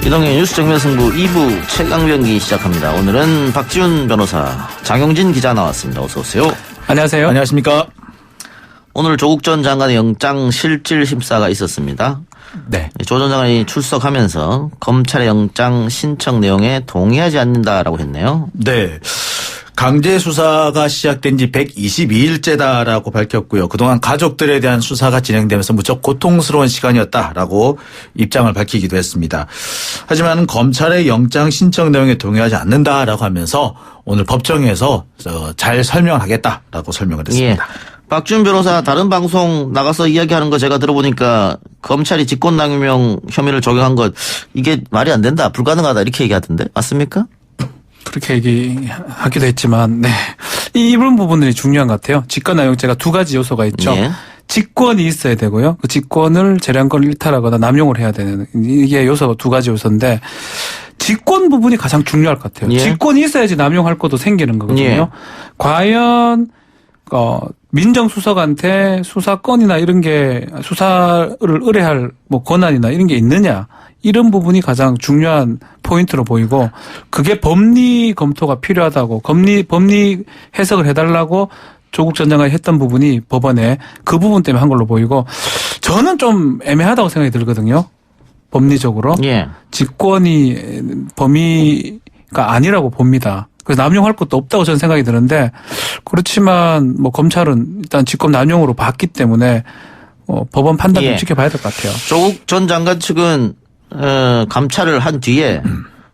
이동의 뉴스 정면 승부 2부 최강병기 시작합니다. 오늘은 박지훈 변호사, 장용진 기자 나왔습니다. 어서 오세요. 안녕하세요. 안녕하십니까. 오늘 조국 전 장관의 영장 실질 심사가 있었습니다. 네. 조 전 장관이 출석하면서 검찰의 영장 신청 내용에 동의하지 않는다라고 했네요. 네. 강제 수사가 시작된 지 122일째다라고 밝혔고요. 그동안 가족들에 대한 수사가 진행되면서 무척 고통스러운 시간이었다라고 입장을 밝히기도 했습니다. 하지만 검찰의 영장 신청 내용에 동의하지 않는다라고 하면서 오늘 법정에서 잘 설명하겠다라고 설명을 했습니다. 예. 박지훈 변호사 다른 방송 나가서 이야기하는 거 제가 들어보니까 검찰이 직권남용 혐의를 적용한 것 이게 말이 안 된다, 불가능하다 이렇게 얘기하던데 맞습니까? 그렇게 얘기하기도 했지만, 네. 이런 부분들이 중요한 것 같아요. 직권남용죄가 두 가지 요소가 있죠. 예. 직권이 있어야 되고요. 그 직권을 재량권을 일탈하거나 남용을 해야 되는 이게 요소가 두 가지 요소인데 직권 부분이 가장 중요할 것 같아요. 예. 직권이 있어야지 남용할 것도 생기는 거거든요. 예. 과연 민정수석한테 수사권이나 이런 게 수사를 의뢰할 권한이나 이런 게 있느냐. 이런 부분이 가장 중요한 포인트로 보이고 그게 법리 검토가 필요하다고 법리 해석을 해달라고 조국 전 장관이 했던 부분이 법원에 그 부분 때문에 한 걸로 보이고 저는 좀 애매하다고 생각이 들거든요. 법리적으로. 예. 직권이 범위가 아니라고 봅니다. 그래서 남용할 것도 없다고 저는 생각이 드는데 그렇지만 검찰은 일단 직권 남용으로 봤기 때문에 법원 판단을 예. 지켜봐야 될 것 같아요. 조국 전 장관 측은 감찰을 한 뒤에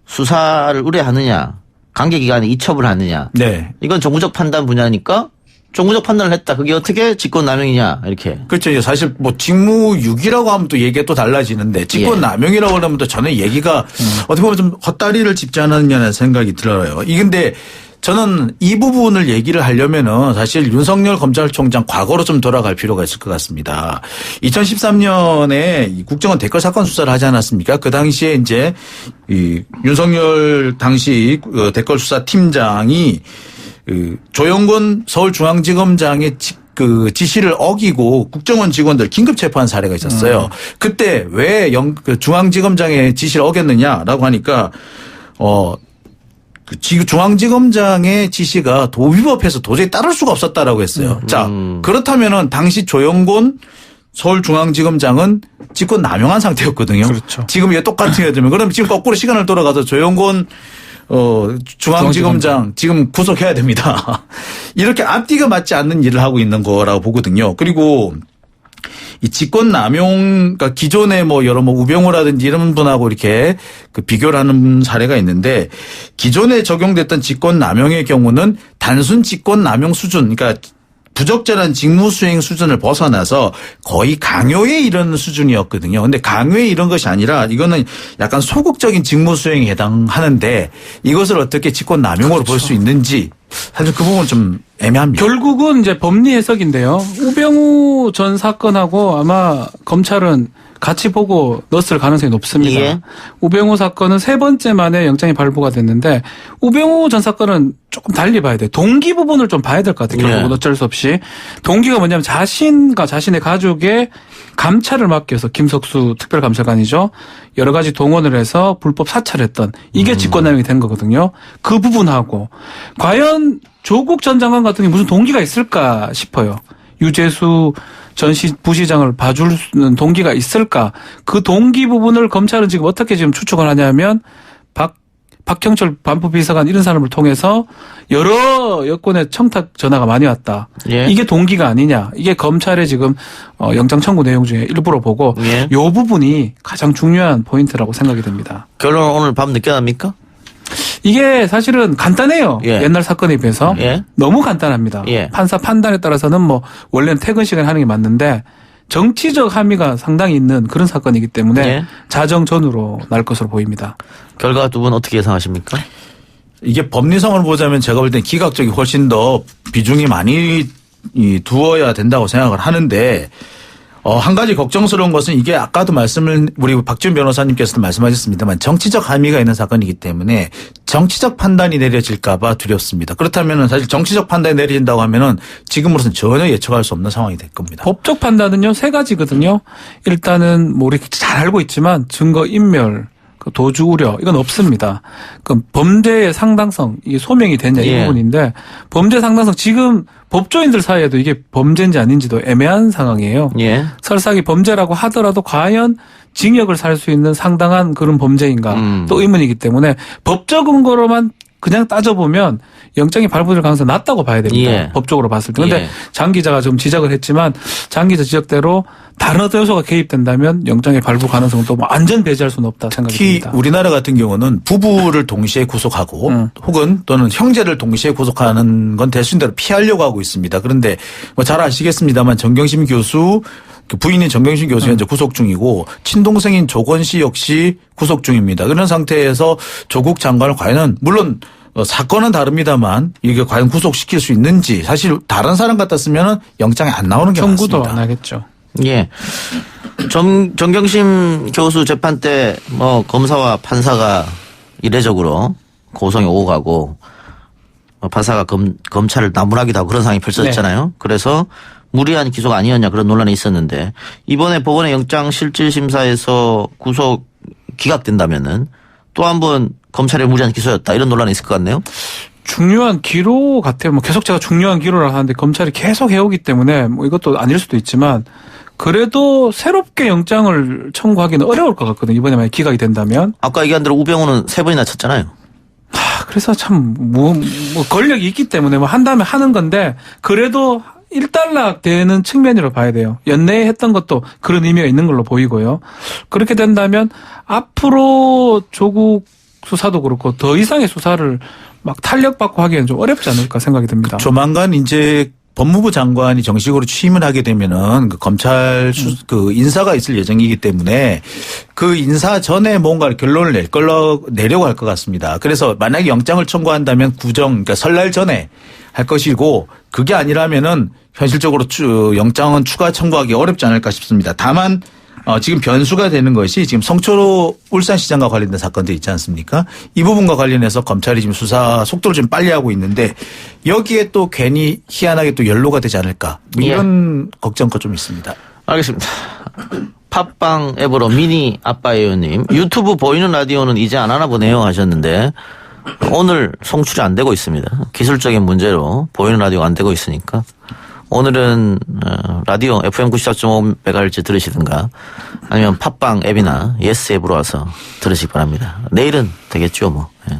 수사를 의뢰하느냐, 관계기관에 이첩을 하느냐. 네. 이건 정무적 판단 분야니까 정무적 판단을 했다. 그게 어떻게 직권남용이냐 이렇게. 그렇죠. 사실 직무유기라고 하면 또 얘기가 또 달라지는데 직권남용이라고 하면 또 저는 얘기가 어떻게 보면 좀 헛다리를 짚지 않았냐는 생각이 들어요. 근데 저는 이 부분을 얘기를 하려면은 사실 윤석열 검찰총장 과거로 좀 돌아갈 필요가 있을 것 같습니다. 2013년에 국정원 댓글 사건 수사를 하지 않았습니까? 그 당시에 이제 이 윤석열 당시 댓글 수사 팀장이 조영권 서울중앙지검장의 지시를 어기고 국정원 직원들 긴급 체포한 사례가 있었어요. 그때 왜 중앙지검장의 지시를 어겼느냐라고 하니까 중앙지검장의 지시가 도위법에서 도저히 따를 수가 없었다라고 했어요. 자, 그렇다면은 당시 조영권 서울중앙지검장은 직권 남용한 상태였거든요. 그렇죠. 지금 이게 똑같은 예를 들면 그럼 지금 거꾸로 시간을 돌아가서 조영권 중앙지검장 지금 구속해야 됩니다. 이렇게 앞뒤가 맞지 않는 일을 하고 있는 거라고 보거든요. 그리고 이 직권남용, 그러니까 기존에 여러 우병우라든지 이런 분하고 이렇게 비교를 하는 사례가 있는데 기존에 적용됐던 직권남용의 경우는 단순 직권남용 수준, 그러니까 부적절한 직무수행 수준을 벗어나서 거의 강요에 이르는 수준이었거든요. 근데 강요에 이런 것이 아니라 이거는 약간 소극적인 직무수행에 해당하는데 이것을 어떻게 직권남용으로 볼 수 있는지 사실 그 부분은 좀 애매합니다. 결국은 이제 법리 해석인데요. 우병우 전 사건하고 아마 검찰은 같이 보고 넣었을 가능성이 높습니다. 예. 우병우 사건은 세 번째 만에 영장이 발부가 됐는데 우병우 전 사건은 조금 달리 봐야 돼요. 동기 부분을 좀 봐야 될 것 같아요. 결국은 어쩔 수 없이. 동기가 뭐냐면 자신과 자신의 가족의 감찰을 막기 위해서 김석수 특별감찰관이죠. 여러 가지 동원을 해서 불법 사찰했던 이게 직권남용이 된 거거든요. 그 부분하고 과연 조국 전 장관 같은 게 무슨 동기가 있을까 싶어요. 유재수 전 부시장을 봐주는 동기가 있을까? 그 동기 부분을 검찰은 지금 어떻게 지금 추측을 하냐면 박형철 반부비서관 이런 사람을 통해서 여러 여권의 청탁 전화가 많이 왔다. 예. 이게 동기가 아니냐. 이게 검찰의 지금 영장 청구 내용 중에 일부로 보고 예. 이 부분이 가장 중요한 포인트라고 생각이 됩니다. 결론 오늘 밤 늦게 납니까? 이게 사실은 간단해요. 예. 옛날 사건에 비해서. 예. 너무 간단합니다. 예. 판사 판단에 따라서는 원래는 퇴근 시간에 하는 게 맞는데 정치적 함의가 상당히 있는 그런 사건이기 때문에 예. 자정전으로 날 것으로 보입니다. 결과 두 분 어떻게 예상하십니까? 이게 법리성을 보자면 제가 볼 땐 기각적이 훨씬 더 비중이 많이 두어야 된다고 생각을 하는데 한 가지 걱정스러운 것은 이게 아까도 우리 박지훈 변호사님께서도 말씀하셨습니다만 정치적 함의가 있는 사건이기 때문에 정치적 판단이 내려질까 봐 두렵습니다. 그렇다면 사실 정치적 판단이 내려진다고 하면은 지금으로서는 전혀 예측할 수 없는 상황이 될 겁니다. 법적 판단은요, 세 가지거든요. 일단은 우리 잘 알고 있지만 증거 인멸, 그 도주 우려 이건 없습니다. 그 범죄의 상당성 이게 소명이 되냐 이 예. 부분인데 범죄 상당성 지금 법조인들 사이에도 이게 범죄인지 아닌지도 애매한 상황이에요. 예. 설사 이 범죄라고 하더라도 과연 징역을 살 수 있는 상당한 그런 범죄인가 또 의문이기 때문에 법적 근거로만 그냥 따져보면 영장이 발부될 가능성이 낮다고 봐야 됩니다. 예. 법적으로 봤을 때. 그런데 예. 장 기자가 좀 지적을 했지만 장 기자 지적대로 다른 어떤 요소가 개입된다면 영장의 발부 가능성도 뭐 완전 배제할 수는 없다 생각이 특히 듭니다. 우리나라 같은 경우는 부부를 동시에 구속하고 혹은 또는 형제를 동시에 구속하는 건 대수인대로 피하려고 하고 있습니다. 그런데 뭐 잘 아시겠습니다만 정경심 교수 그 부인인 정경심 교수 현재 구속 중이고 친동생인 조건 씨 역시 구속 중입니다. 그런 상태에서 조국 장관을 과연 물론 사건은 다릅니다만 이게 과연 구속시킬 수 있는지 사실 다른 사람 같았으면 영장이 안 나오는 게 청구도 맞습니다. 안 하겠죠. 예. 정경심 교수 재판 때 뭐 검사와 판사가 이례적으로 고성이 오고 가고 판사가 검찰을 나무라기도 하고 그런 상황이 펼쳐졌잖아요. 그래서 무리한 기소가 아니었냐 그런 논란이 있었는데 이번에 법원의 영장 실질 심사에서 구속 기각된다면은 또 한 번 검찰의 무리한 기소였다 이런 논란이 있을 것 같네요. 중요한 기로 같아요. 뭐 계속 제가 중요한 기로라 하는데 검찰이 계속 해오기 때문에 뭐 이것도 아닐 수도 있지만 그래도 새롭게 영장을 청구하기는 어려울 것 같거든요. 이번에 만약 기각이 된다면. 아까 얘기한 대로 우병우는 3번이나 쳤잖아요. 그래서 참 뭐 권력이 있기 때문에 뭐 한다면 하는 건데 그래도 일단락 되는 측면으로 봐야 돼요. 연내에 했던 것도 그런 의미가 있는 걸로 보이고요. 그렇게 된다면 앞으로 조국 수사도 그렇고 더 이상의 수사를 막 탄력받고 하기에는 좀 어렵지 않을까 생각이 듭니다. 조만간 이제 법무부 장관이 정식으로 취임을 하게 되면은 그 검찰 그 인사가 있을 예정이기 때문에 그 인사 전에 뭔가 결론을 내려고 할 것 같습니다. 그래서 만약에 영장을 청구한다면 그러니까 설날 전에 할 것이고 그게 아니라면은 현실적으로 영장은 추가 청구하기 어렵지 않을까 싶습니다. 다만 지금 변수가 되는 것이 지금 성철호 울산시장과 관련된 사건들 있지 않습니까? 이 부분과 관련해서 검찰이 지금 수사 속도를 좀 빨리 하고 있는데 여기에 또 괜히 희한하게 또 연로가 되지 않을까 뭐 이런 걱정가 좀 있습니다. 알겠습니다. 팟빵 앱으로 미니 아빠예요님 유튜브 보이는 라디오는 이제 안 하나 보네요 하셨는데 오늘 송출이 안 되고 있습니다. 기술적인 문제로 보이는 라디오가 안 되고 있으니까 오늘은 라디오 FM 94.5MHz 들으시든가 아니면 팟빵 앱이나 예스 앱으로 와서 들으시기 바랍니다. 내일은 되겠죠 뭐. 예.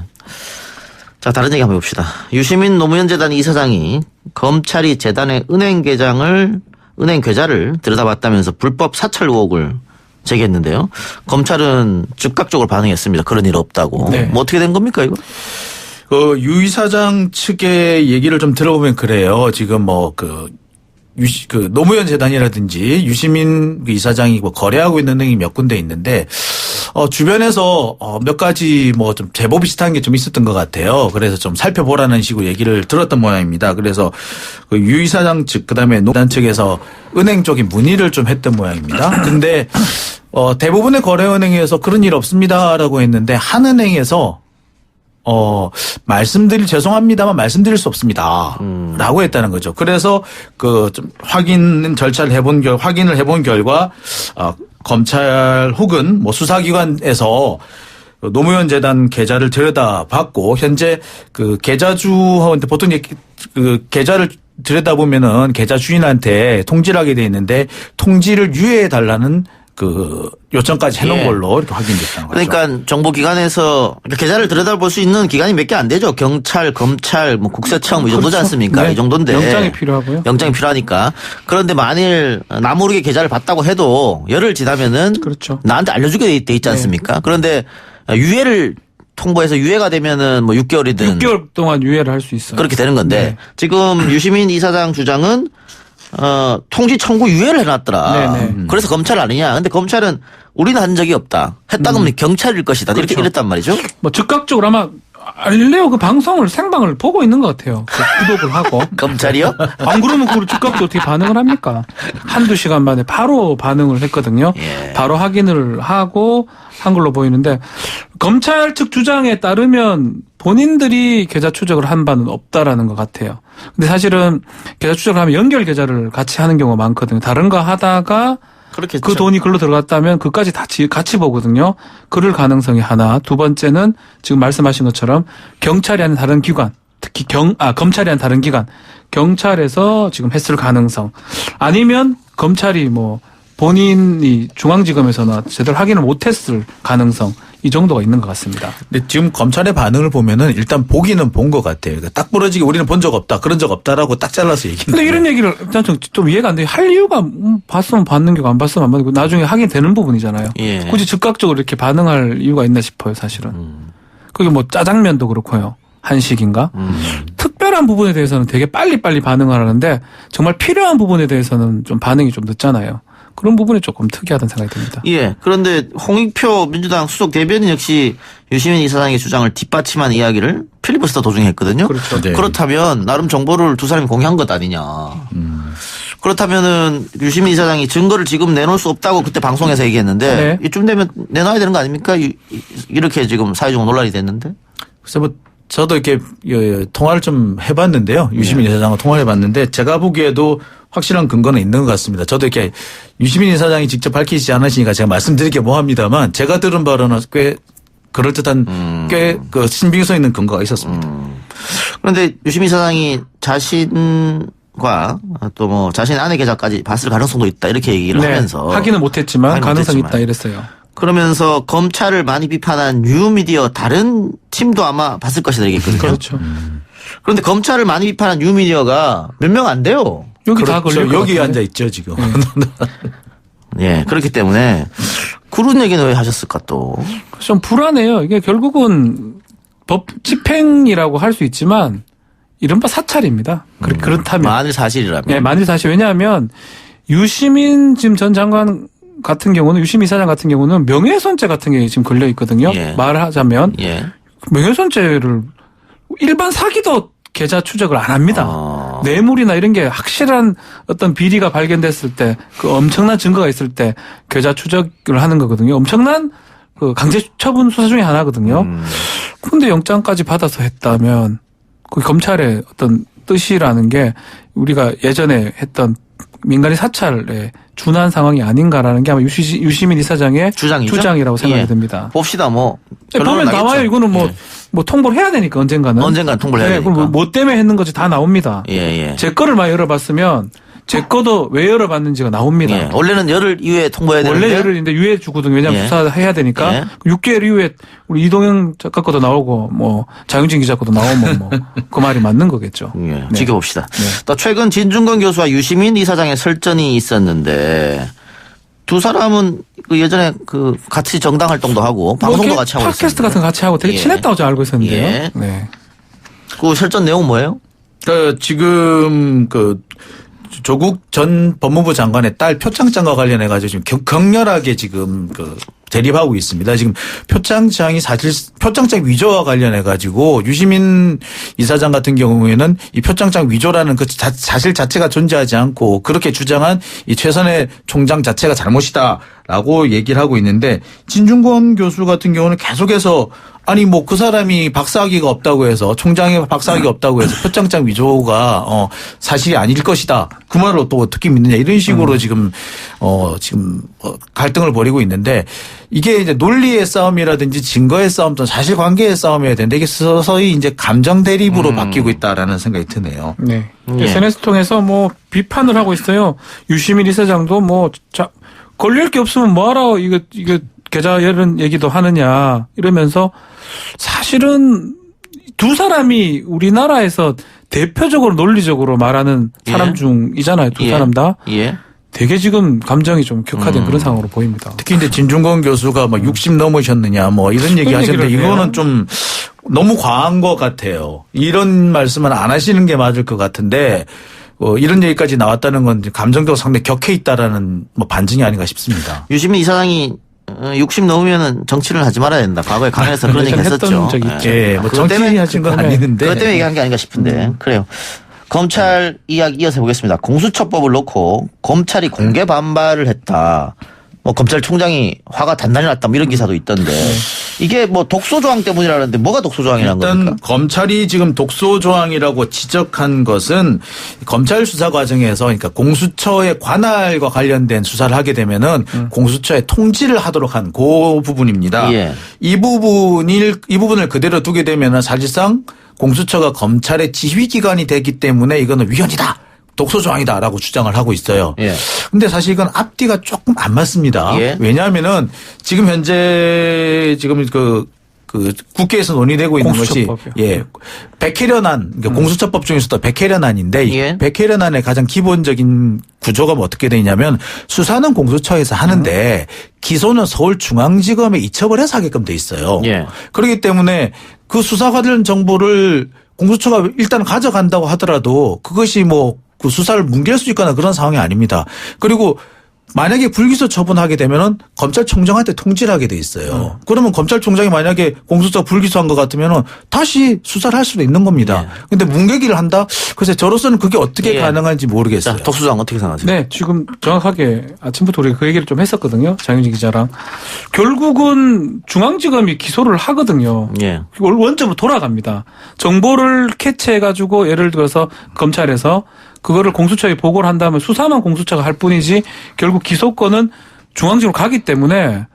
자 다른 얘기 한번 해봅시다. 유시민 노무현 재단 이사장이 검찰이 재단의 은행 계좌를 들여다봤다면서 불법 사찰 의혹을 제기했는데요. 검찰은 즉각적으로 반응했습니다. 그런 일 없다고. 네. 뭐 어떻게 된 겁니까 이거? 유 이사장 측의 얘기를 좀 들어보면 그래요. 지금 뭐 노무현 재단이라든지 유시민 이사장이 뭐 거래하고 있는 은행이 몇 군데 있는데 주변에서 몇 가지 뭐 좀 제보 비슷한 게 좀 있었던 것 같아요. 그래서 좀 살펴보라는 식으로 얘기를 들었던 모양입니다. 그래서 유 이사장 측 그다음에 노단 측에서 은행 쪽에 문의를 좀 했던 모양입니다. 근데 대부분의 거래은행에서 그런 일 없습니다라고 했는데 한 은행에서 죄송합니다만 말씀드릴 수 없습니다. 라고 했다는 거죠. 그래서 좀 확인을 해본 결과, 검찰 혹은 뭐 수사기관에서 노무현 재단 계좌를 들여다봤고, 현재 계좌주한테 보통 계좌를 들여다보면은 계좌 주인한테 통지를 하게 돼 있는데, 통지를 유예해달라는 요청까지 해놓은 걸로 이렇게 확인됐다는 거죠. 그러니까 정보기관에서 계좌를 들여다볼 수 있는 기관이 몇 개 안 되죠. 경찰, 검찰, 뭐 국세청 이 정도지 않습니까? 네. 이 정도인데. 영장이 필요하고요. 영장이 필요하니까. 그런데 만일 나 모르게 계좌를 봤다고 해도 열흘 지나면은 그렇죠. 나한테 알려주게 돼 있지 않습니까? 그런데 유예를 통보해서 유예가 되면은 뭐 6개월이든 6개월 동안 유예를 할 수 있어요. 그렇게 되는 건데 네. 지금 유시민 이사장 주장은 통지 청구 유예를 해놨더라. 네네. 그래서 검찰 아니냐. 근데 검찰은 우리는 한 적이 없다. 했다 그러면 경찰일 것이다. 이렇게 그렇죠. 이랬단 말이죠. 뭐 즉각적으로 아마 알릴레오 생방을 보고 있는 것 같아요. 구독을 하고. 검찰이요? 안 그러면 그걸 즉각적으로 어떻게 반응을 합니까? 한두 시간 만에 바로 반응을 했거든요. 예. 바로 확인을 하고 한 걸로 보이는데 검찰 측 주장에 따르면 본인들이 계좌 추적을 한 바는 없다라는 것 같아요. 근데 사실은 계좌 추적을 하면 연결 계좌를 같이 하는 경우가 많거든요. 다른 거 하다가 그렇겠죠. 그 돈이 글로 들어갔다면 그까지 다 같이 보거든요. 그럴 가능성이 하나. 두 번째는 지금 말씀하신 것처럼 경찰이 아닌 다른 기관, 특히 검찰이 아닌 다른 기관, 경찰에서 지금 했을 가능성. 아니면 검찰이 뭐 본인이 중앙지검에서나 제대로 확인을 못했을 가능성. 이 정도가 있는 것 같습니다. 근데 지금 검찰의 반응을 보면은 일단 보기는 본 것 같아요. 그러니까 딱 부러지게 우리는 본 적 없다, 그런 적 없다라고 딱 잘라서 얘기했는데. 근데 이런 얘기를 일단 좀 이해가 안 돼요. 할 이유가 봤으면 받는 게 안 봤으면 안 받는 거 나중에 확인되는 부분이잖아요. 예. 굳이 즉각적으로 이렇게 반응할 이유가 있나 싶어요, 사실은. 그게 뭐 짜장면도 그렇고요. 한식인가? 특별한 부분에 대해서는 되게 빨리빨리 반응을 하는데 정말 필요한 부분에 대해서는 좀 반응이 좀 늦잖아요. 그런 부분이 조금 특이하다는 생각이 듭니다. 예. 그런데 홍익표 민주당 수석 대변인 역시 유시민 이사장의 주장을 뒷받침한 이야기를 필리버스터 도중에 했거든요. 그렇죠. 네. 그렇다면 나름 정보를 두 사람이 공유한 것 아니냐. 그렇다면은 유시민 이사장이 증거를 지금 내놓을 수 없다고 그때 방송에서 얘기했는데 네. 이쯤 되면 내놔야 되는 거 아닙니까? 이렇게 지금 사회적으로 논란이 됐는데. 그래서 뭐 저도 이렇게 통화를 좀 해봤는데요. 유시민 이사장과 통화를 해봤는데 제가 보기에도 확실한 근거는 있는 것 같습니다. 저도 이렇게 유시민 이사장이 직접 밝히지 않으시니까 제가 말씀드릴 게 뭐합니다만 제가 들은 바로는 꽤 그럴듯한 꽤 그 신빙성 있는 근거가 있었습니다. 그런데 유시민 이사장이 자신과 또 뭐 자신 아내 계좌까지 봤을 가능성도 있다 이렇게 얘기를 하면서 확인은 못했지만 확인 가능성이 못했지만. 있다 이랬어요. 그러면서 검찰을 많이 비판한 뉴미디어 다른 팀도 아마 봤을 것이다 얘기했거든요. 그렇죠. 그런데 검찰을 많이 비판한 뉴미디어가 몇 명 안 돼요. 여기 다 걸릴 것 여기 같은데. 앉아 있죠 지금. 예, 그렇기 때문에 그런 얘기는 왜 하셨을까 또. 좀 불안해요. 이게 결국은 법 집행이라고 할 수 있지만 이른바 사찰입니다. 그렇다면. 만일 사실이라면. 네, 만일 사실. 왜냐하면 유시민 지금 전 장관 같은 경우는 유시민 이사장 같은 경우는 명예훼손죄 같은 게 지금 걸려 있거든요. 예. 말하자면 예. 명예훼손죄를 일반 사기도 계좌 추적을 안 합니다. 뇌물이나 이런 게 확실한 어떤 비리가 발견됐을 때 그 엄청난 증거가 있을 때 계좌 추적을 하는 거거든요. 엄청난 그 강제 처분 수사 중에 하나거든요. 그런데 영장까지 받아서 했다면 그 검찰의 어떤 뜻이라는 게 우리가 예전에 했던 민간인 사찰에 준한 상황이 아닌가라는 게 아마 유시민 이사장의 주장이죠? 주장이라고 생각이 예. 듭니다. 봅시다 뭐. 보면 결론은 나와요. 나겠죠. 이거는 예. 뭐 통보를 해야 되니까 언젠가는. 언젠가는 통보를 해야 되니까. 그럼 뭐 때문에 했는 건지 다 나옵니다. 예, 예. 제 거를 많이 열어봤으면 제 거도 왜 열어봤는지가 나옵니다. 예. 원래는 열흘 이후에 통보해야 되는데. 원래 열흘인데 유예 주거든요. 왜냐하면 예. 수사해야 되니까. 예. 6개월 이후에 우리 이동영 작가 것도 나오고 뭐 장윤진 기자 것도 나오면 뭐 그 말이 맞는 거겠죠. 예. 네. 지켜봅시다. 또 최근 진중권 교수와 유시민 이사장의 설전이 있었는데 두 사람은 그 예전에 그 같이 정당 활동도 하고 방송도 뭐 같이 하고 팟캐스트 있었는데. 같은 거 같이 하고 되게 예. 친했다고 제가 알고 있었는데요. 예. 네. 그 설전 내용 뭐예요? 지금 조국 전 법무부 장관의 딸 표창장과 관련해 가지고 지금 격렬하게 지금 대립하고 있습니다. 지금 표창장이 사실 표창장 위조와 관련해 가지고 유시민 이사장 같은 경우에는 이 표창장 위조라는 그 사실 자체가 존재하지 않고 그렇게 주장한 이 최선의 총장 자체가 잘못이다라고 얘기를 하고 있는데 진중권 교수 같은 경우는 계속해서 아니 뭐 그 사람이 박사학위가 없다고 해서 총장이 박사학위가 없다고 해서 표창장 위조가 사실이 아닐 것이다. 그 말을 또 어떻게 믿느냐 이런 식으로 지금 갈등을 벌이고 있는데 이게 이제 논리의 싸움이라든지 증거의 싸움 또는 사실관계의 싸움이어야 되는데 이게 서서히 이제 감정 대립으로 바뀌고 있다라는 생각이 드네요. 네. 예. SNS 통해서 뭐 비판을 하고 있어요. 유시민 이사장도 걸릴 게 없으면 뭐하러 이거 계좌 열은 얘기도 하느냐 이러면서 사실은 두 사람이 우리나라에서 대표적으로 논리적으로 말하는 사람 예. 중이잖아요. 두 예. 사람 다. 예. 되게 지금 감정이 좀 격화된 그런 상황으로 보입니다. 특히 이제 진중권 교수가 뭐 60 넘으셨느냐 뭐 이런 얘기 하셨는데 얘기를 해요. 이거는 좀 너무 과한 것 같아요. 이런 말씀은 안 하시는 게 맞을 것 같은데 이런 얘기까지 나왔다는 건 감정적으로 상당히 격해 있다라는 뭐 반증이 아닌가 싶습니다. 유시민 이사장이 60 넘으면은 정치를 하지 말아야 된다. 과거에 강에서 그런 얘기 했던 했었죠. 적이 있죠. 예, 뭐 그것 때문에 정치 하신 건 아니는데. 그것 때문에 얘기한 게 아닌가 싶은데. 그래요. 검찰 이야기 이어서 해보겠습니다. 공수처법을 놓고 검찰이 공개 반발을 했다. 뭐 검찰총장이 화가 단단히 났다 뭐 이런 기사도 있던데 이게 뭐 독소 조항 때문이라는데 뭐가 독소 조항이라는 일단 겁니까? 검찰이 지금 독소 조항이라고 지적한 것은 검찰 수사 과정에서 그러니까 공수처의 관할과 관련된 수사를 하게 되면은 공수처의 통지를 하도록 한 그 부분입니다. 예. 이 부분을 그대로 두게 되면은 사실상 공수처가 검찰의 지휘기관이 되기 때문에 이거는 위헌이다. 독소 조항이다라고 주장을 하고 있어요. 예. 근데 사실 이건 앞뒤가 조금 안 맞습니다. 예. 왜냐하면은 지금 현재 지금 그 국회에서 논의되고 있는 것이 공수처법이요. 예. 백혜련안 그러니까 공수처법 중에서도 백혜련안인데 예. 백혜련안의 가장 기본적인 구조가 뭐 어떻게 되냐면 수사는 공수처에서 하는데 기소는 서울중앙지검에 이첩을 해서 하게끔 돼 있어요. 예. 그렇기 때문에 그 수사 관련 정보를 공수처가 일단 가져간다고 하더라도 그것이 뭐 그 수사를 뭉갤 수 있거나 그런 상황이 아닙니다. 그리고 만약에 불기소 처분하게 되면은 검찰총장한테 통지를 하게 돼 있어요. 그러면 검찰총장이 만약에 공수처 불기소한 것 같으면은 다시 수사를 할 수도 있는 겁니다. 근데 뭉개기를 한다? 글쎄 저로서는 그게 어떻게 예. 가능한지 모르겠어요. 자, 독소 조항 어떻게 생각하세요? 네, 지금 정확하게 아침부터 우리가 그 얘기를 좀 했었거든요. 장윤진 기자랑. 결국은 중앙지검이 기소를 하거든요. 예. 원점으로 돌아갑니다. 정보를 캐치해가지고 예를 들어서 검찰에서 그거를 공수처에 보고를 한다면 수사만 공수처가 할 뿐이지 결국 기소권은 중앙지검으로 가기 때문에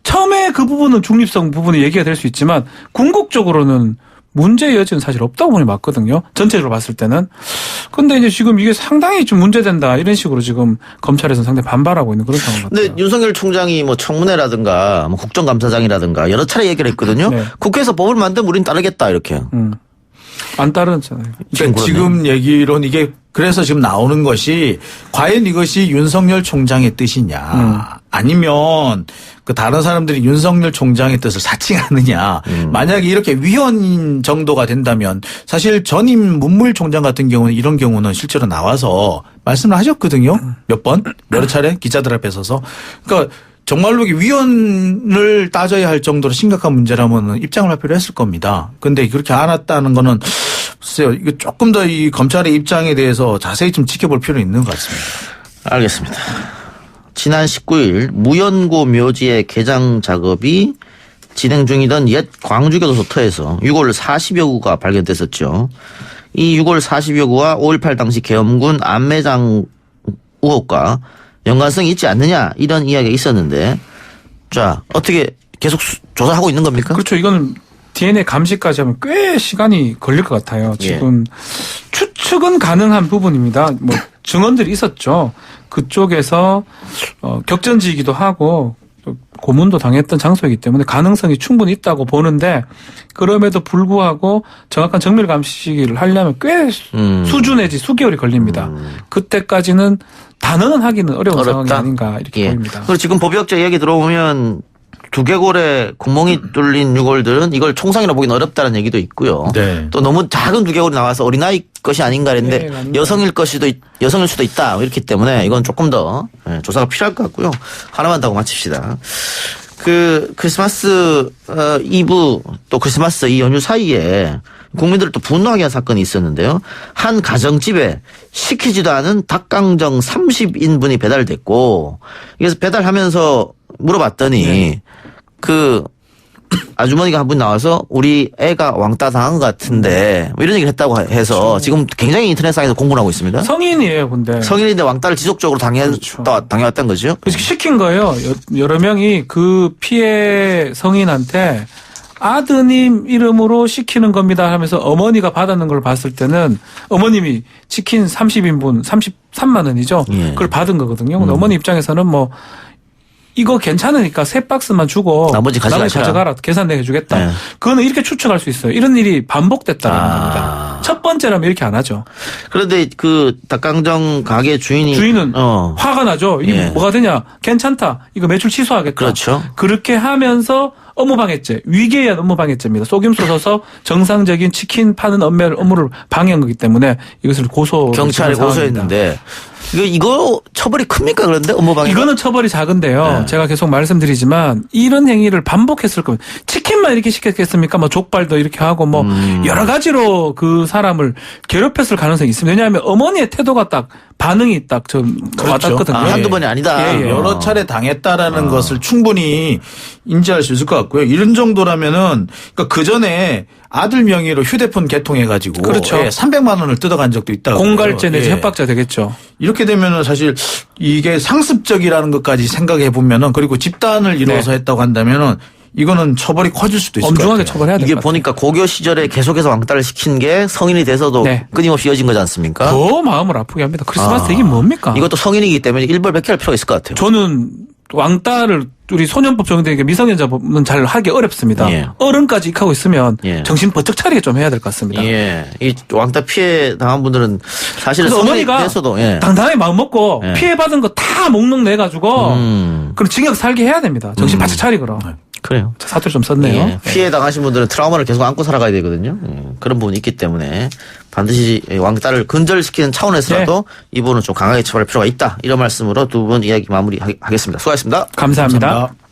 처음에 그 부분은 중립성 부분이 얘기가 될 수 있지만 궁극적으로는 문제의 여지는 사실 없다고 보니 맞거든요. 전체적으로 봤을 때는. 근데 이제 지금 이게 상당히 좀 문제된다 이런 식으로 지금 검찰에서는 상당히 반발하고 있는 그런 상황 같아요. 근데 윤석열 총장이 뭐 청문회라든가 뭐 국정감사장이라든가 여러 차례 얘기를 했거든요. 네. 국회에서 법을 만들면 우린 따르겠다 이렇게. 안 따르잖아요. 그러니까 지금 얘기로는 이게 그래서 지금 나오는 것이 과연 이것이 윤석열 총장의 뜻이냐 아니면 그 다른 사람들이 윤석열 총장의 뜻을 사칭하느냐 만약에 이렇게 위헌 정도가 된다면 사실 전임 문무일 총장 같은 경우는 이런 경우는 실제로 나와서 말씀을 하셨거든요. 몇 번 여러 차례 기자들 앞에 서서 그러니까 정말로 위헌을 따져야 할 정도로 심각한 문제라면 입장을 발표를 했을 겁니다. 그런데 그렇게 안 왔다는 거는 글쎄요. 이거 조금 더 이 검찰의 입장에 대해서 자세히 좀 지켜볼 필요는 있는 것 같습니다. 알겠습니다. 지난 19일 무연고 묘지의 개장 작업이 진행 중이던 옛 광주교도소 터에서 6월 40여 구가 발견됐었죠. 이 6월 40여 구와 5.18 당시 계엄군 안매장 의혹과 연관성이 있지 않느냐 이런 이야기가 있었는데 자 어떻게 계속 조사하고 있는 겁니까? 그렇죠. 이거는 DNA 감시까지 하면 꽤 시간이 걸릴 것 같아요. 지금 추측은 가능한 부분입니다. 뭐 증언들이 있었죠. 그쪽에서 격전지이기도 하고 고문도 당했던 장소이기 때문에 가능성이 충분히 있다고 보는데 그럼에도 불구하고 정확한 정밀 감시를 하려면 꽤 수주 내지 수개월이 걸립니다. 그때까지는 단언은 하기는 어려운 상황이 아닌가 이렇게 보입니다. 그리고 지금 법의학자 얘기 들어보면 두개골에 구멍이 뚫린 유골들은 이걸 총상이라 보기는 어렵다는 얘기도 있고요. 네. 또 너무 작은 두개골이 나와서 어린아이 것이 아닌가 했는데 여성일 여성일 수도 있다 이렇기 때문에 이건 조금 더 조사가 필요할 것 같고요. 하나만 더 마칩시다. 그 크리스마스 이브 또 크리스마스 이 연휴 사이에 국민들을 또 분노하게 한 사건이 있었는데요. 한 가정집에 시키지도 않은 닭강정 30인분이 배달됐고 그래서 배달하면서 물어봤더니 그 아주머니가 한 분 나와서 우리 애가 왕따 당한 것 같은데 뭐 이런 얘기를 했다고 해서 그렇죠. 지금 굉장히 인터넷상에서 공부를 하고 있습니다. 성인이에요, 근데. 성인인데 왕따를 지속적으로 당해왔다는 거죠. 그래서 시킨 거예요. 여러 명이 그 피해 성인한테 아드님 이름으로 시키는 겁니다 하면서 어머니가 받았는 걸 봤을 때는 어머님이 치킨 30인분 33만 원이죠. 예. 그걸 받은 거거든요. 근데 어머니 입장에서는 뭐 이거 괜찮으니까 3박스만 주고 나머지 가져가라. 계산 내가 해주겠다. 네. 그거는 이렇게 추측할 수 있어요. 이런 일이 반복됐다는 겁니다. 첫 번째라면 이렇게 안 하죠. 그런데 그 닭강정 가게 주인은 화가 나죠. 이게 예. 뭐가 되냐. 괜찮다. 이거 매출 취소하겠다. 그렇죠. 그렇게 하면서 업무방해죄, 위계에 의한 업무방해죄입니다. 속임수 써서 정상적인 치킨 파는 업무를 방해한 거기 때문에 이것을 경찰에 고소했는데 이거 처벌이 큽니까? 그런데 업무방해 이거는 처벌이 작은데요. 네. 제가 계속 말씀드리지만 이런 행위를 반복했을 거면 치킨만 이렇게 시켰겠습니까? 뭐 족발도 이렇게 하고 뭐 여러 가지로 그 사람을 괴롭혔을 가능성이 있습니다. 왜냐하면 어머니의 태도가 딱 반응이 딱 좀 그렇죠. 와닿거든요. 한두 번이 아니다. 예, 예. 여러 차례 당했다라는 것을 충분히 인지할 수 있을 것 같고요. 이런 정도라면은 그러니까 그 전에 아들 명의로 휴대폰 개통해가지고 그렇죠. 300만 원을 뜯어간 적도 있다고. 공갈죄 내지 예. 협박죄 되겠죠. 이렇게 되면은 사실 이게 상습적이라는 것까지 생각해 보면은 그리고 집단을 이루어서 했다고 한다면은 이거는 처벌이 커질 수도 있을 것 같아요. 엄중하게 처벌해야 될 이게 것 같아요. 보니까 고교 시절에 계속해서 왕따를 시킨 게 성인이 돼서도 네. 끊임없이 이어진 거지 않습니까? 더 마음을 아프게 합니다. 크리스마스 이게 뭡니까? 이것도 성인이기 때문에 일벌백계할 필요가 있을 것 같아요. 저는 왕따를 우리 소년법 적용되니까 미성년자는 잘 하기 어렵습니다. 예. 어른까지 익하고 있으면 예. 정신 번쩍 차리게 좀 해야 될 것 같습니다. 예. 이 왕따 피해 당한 분들은 사실은 그래서 성인이 어머니가 돼서도 예. 당당하게 마음 먹고 예. 피해받은 거 다 목록 내가지고 그럼 징역 살게 해야 됩니다. 정신 바짝 차리거라. 그래요. 사투리 좀 썼네요. 예. 피해 당하신 분들은 트라우마를 계속 안고 살아가야 되거든요. 예. 그런 부분이 있기 때문에 반드시 왕따를 근절시키는 차원에서라도 이 부분은 좀 강하게 처벌할 필요가 있다. 이런 말씀으로 두 분 이야기 마무리하겠습니다. 수고하셨습니다. 감사합니다. 감사합니다.